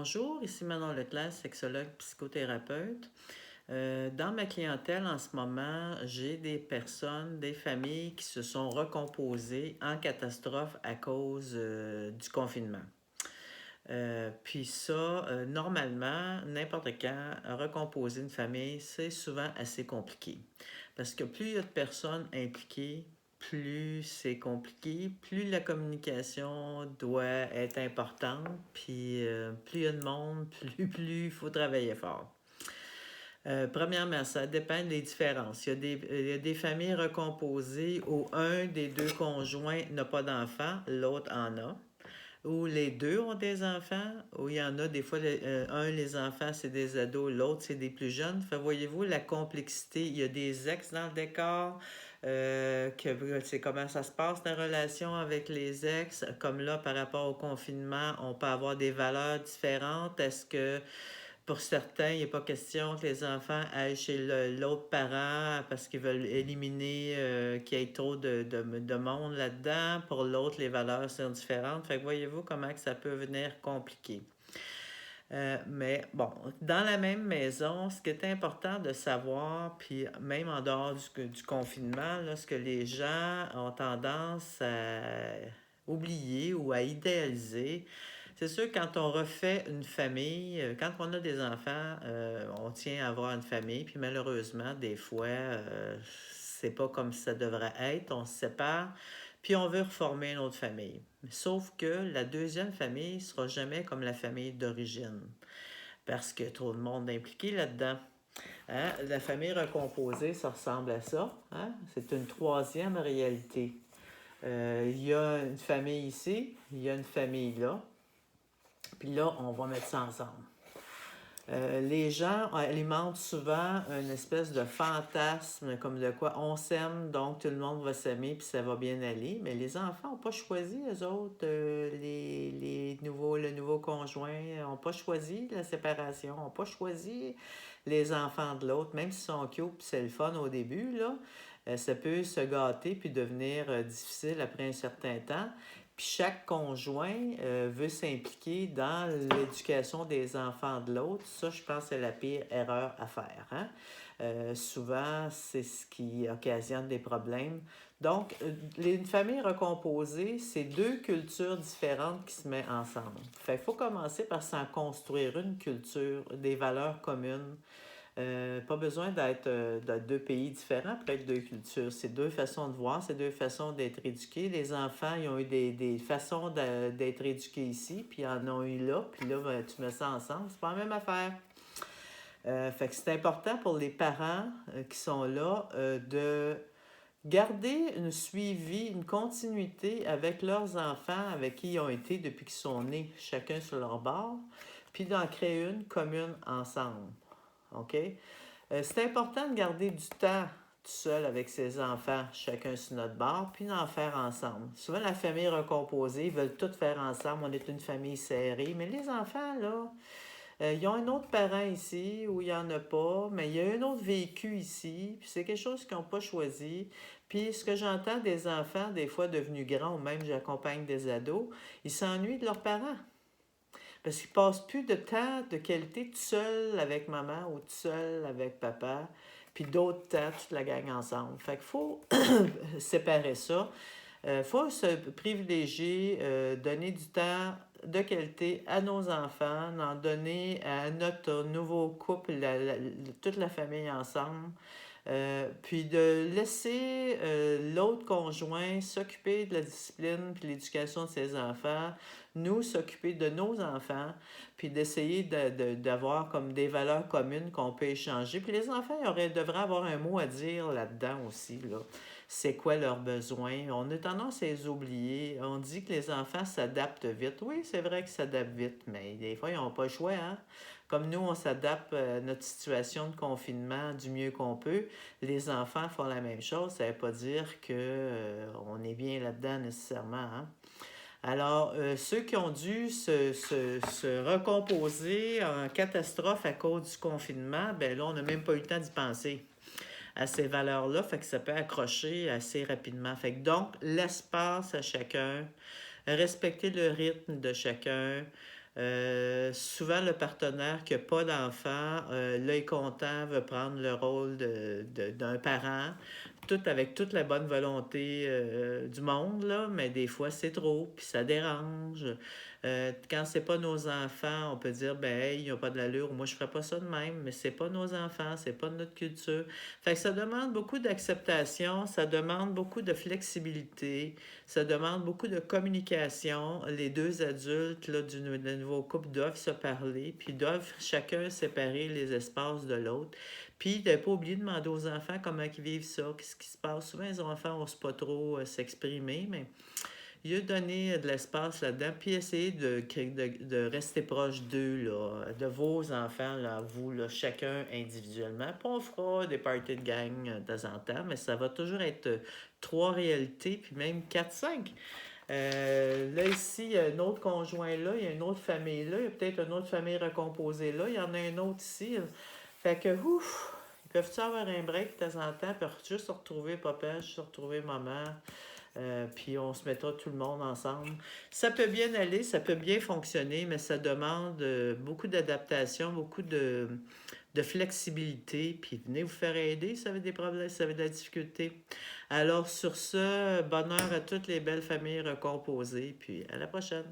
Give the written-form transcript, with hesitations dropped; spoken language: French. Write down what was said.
Bonjour, ici Manon Leclerc, sexologue, psychothérapeute. Dans ma clientèle en ce moment, j'ai des personnes, des familles qui se sont recomposées en catastrophe à cause du confinement. Puis ça, normalement, n'importe quand, recomposer une famille, c'est souvent assez compliqué. Parce que plus il y a de personnes impliquées, plus c'est compliqué, plus la communication doit être importante, puis plus il y a de monde, plus il faut travailler fort. Premièrement, ça dépend des différences. Il y a des familles recomposées où un des deux conjoints n'a pas d'enfant, l'autre en a. Où les deux ont des enfants, où il y en a des fois, les enfants, c'est des ados, l'autre, c'est des plus jeunes. Fait, voyez-vous la complexité. Il y a des ex dans le décor, c'est comment ça se passe, la relation avec les ex. Comme là, par rapport au confinement, on peut avoir des valeurs différentes. Est-ce que pour certains, il n'est pas question que les enfants aillent chez l'autre parent parce qu'ils veulent éliminer qu'il y ait trop de monde là-dedans. Pour l'autre, les valeurs sont différentes. Fait que voyez-vous comment que ça peut venir compliqué. Mais bon, dans la même maison, ce qui est important de savoir, puis même en dehors du confinement, là, ce que les gens ont tendance à oublier ou à idéaliser, c'est sûr, quand on refait une famille, quand on a des enfants, on tient à avoir une famille, puis malheureusement, des fois, c'est pas comme ça devrait être, on se sépare, puis on veut reformer une autre famille. Sauf que la deuxième famille sera jamais comme la famille d'origine, parce que trop de monde impliqué là-dedans. Hein? La famille recomposée, ça ressemble à ça. Hein? C'est une troisième réalité. Il y a une famille ici, il y a une famille là, puis là, on va mettre ça ensemble. Les gens alimentent souvent une espèce de fantasme comme de quoi on s'aime, donc tout le monde va s'aimer puis ça va bien aller. Mais les enfants n'ont pas choisi, eux autres, le nouveau conjoint, n'ont pas choisi la séparation, n'ont pas choisi les enfants de l'autre, même s'ils sont cute puis c'est le fun au début, là. Ça peut se gâter puis devenir difficile après un certain temps. Puis chaque conjoint veut s'impliquer dans l'éducation des enfants de l'autre. Ça, je pense que c'est la pire erreur à faire. Hein? Souvent, c'est ce qui occasionne des problèmes. Donc, une famille recomposée, c'est deux cultures différentes qui se mettent ensemble. Fait qu'il faut commencer par s'en construire une culture, des valeurs communes. Pas besoin d'être de deux pays différents, peut-être deux cultures. C'est deux façons de voir, c'est deux façons d'être éduqués. Les enfants, ils ont eu des façons d'être éduqués ici, puis ils en ont eu là, puis là, ben, tu mets ça ensemble. C'est pas la même affaire. Fait que c'est important pour les parents qui sont là de garder une suivi, une continuité avec leurs enfants avec qui ils ont été depuis qu'ils sont nés, chacun sur leur bord, puis d'en créer une commune ensemble. OK? C'est important de garder du temps tout seul avec ses enfants, chacun sur notre bord, puis d'en faire ensemble. Souvent, la famille recomposée, ils veulent tout faire ensemble, on est une famille serrée, mais les enfants, là, ils ont un autre parent ici où il n'y en a pas, mais il y a un autre vécu ici, puis c'est quelque chose qu'ils n'ont pas choisi. Puis ce que j'entends des enfants, des fois devenus grands, ou même j'accompagne des ados, ils s'ennuient de leurs parents. Parce qu'ils passent plus de temps de qualité tout seul avec maman ou tout seul avec papa, puis d'autres temps, toute la gang ensemble. Fait qu'il faut séparer ça. Il faut se privilégier, donner du temps de qualité à nos enfants, en donner à notre nouveau couple, toute la famille ensemble. Puis de laisser l'autre conjoint s'occuper de la discipline puis l'éducation de ses enfants, nous s'occuper de nos enfants, puis d'essayer d'avoir comme des valeurs communes qu'on peut échanger. Puis les enfants devraient avoir un mot à dire là-dedans aussi, là. C'est quoi leurs besoins? On a tendance à les oublier. On dit que les enfants s'adaptent vite. Oui, c'est vrai qu'ils s'adaptent vite, mais des fois, ils n'ont pas le choix, hein? Comme nous, on s'adapte à notre situation de confinement du mieux qu'on peut. Les enfants font la même chose. Ça ne veut pas dire qu'on est bien là-dedans nécessairement. Hein? Alors, ceux qui ont dû se recomposer en catastrophe à cause du confinement, ben là, on n'a même pas eu le temps d'y penser à ces valeurs-là, fait que ça peut accrocher assez rapidement. Fait que donc, l'espace à chacun, respecter le rythme de chacun, Souvent, le partenaire qui n'a pas d'enfant, là, est content, veut prendre le rôle d'un parent, tout avec toute la bonne volonté du monde, là, mais des fois, c'est trop, puis ça dérange. Quand c'est pas nos enfants, on peut dire, ben, hey, il n'y a pas de l'allure, moi, je ferais pas ça de même, mais c'est pas nos enfants, c'est pas notre culture. Fait que ça demande beaucoup d'acceptation, ça demande beaucoup de flexibilité, ça demande beaucoup de communication. Les deux adultes là, du nouveau couple doivent se parler, puis doivent chacun séparer les espaces de l'autre. Puis, de ne pas oublier de demander aux enfants comment ils vivent ça, qu'est-ce qui se passe. Souvent, les enfants n'osent pas trop s'exprimer, mais il a donné de l'espace là-dedans, puis essayer de rester proche d'eux, là, de vos enfants, là, vous, là, chacun individuellement. Puis on fera des parties de gang de temps en temps, mais ça va toujours être trois réalités, puis même quatre, cinq. Là, ici, il y a un autre conjoint là, il y a une autre famille là, il y a peut-être une autre famille recomposée là, il y en a un autre ici. Là. Fait que, ouf, ils peuvent-tu avoir un break de temps en temps, puis juste se retrouver papa, juste se retrouver maman, puis on se mettra tout le monde ensemble. Ça peut bien aller, ça peut bien fonctionner, mais ça demande beaucoup d'adaptation, beaucoup de flexibilité, puis venez vous faire aider si vous avez des problèmes, si vous avez de la difficulté. Alors sur ce, bonheur à toutes les belles familles recomposées, puis à la prochaine.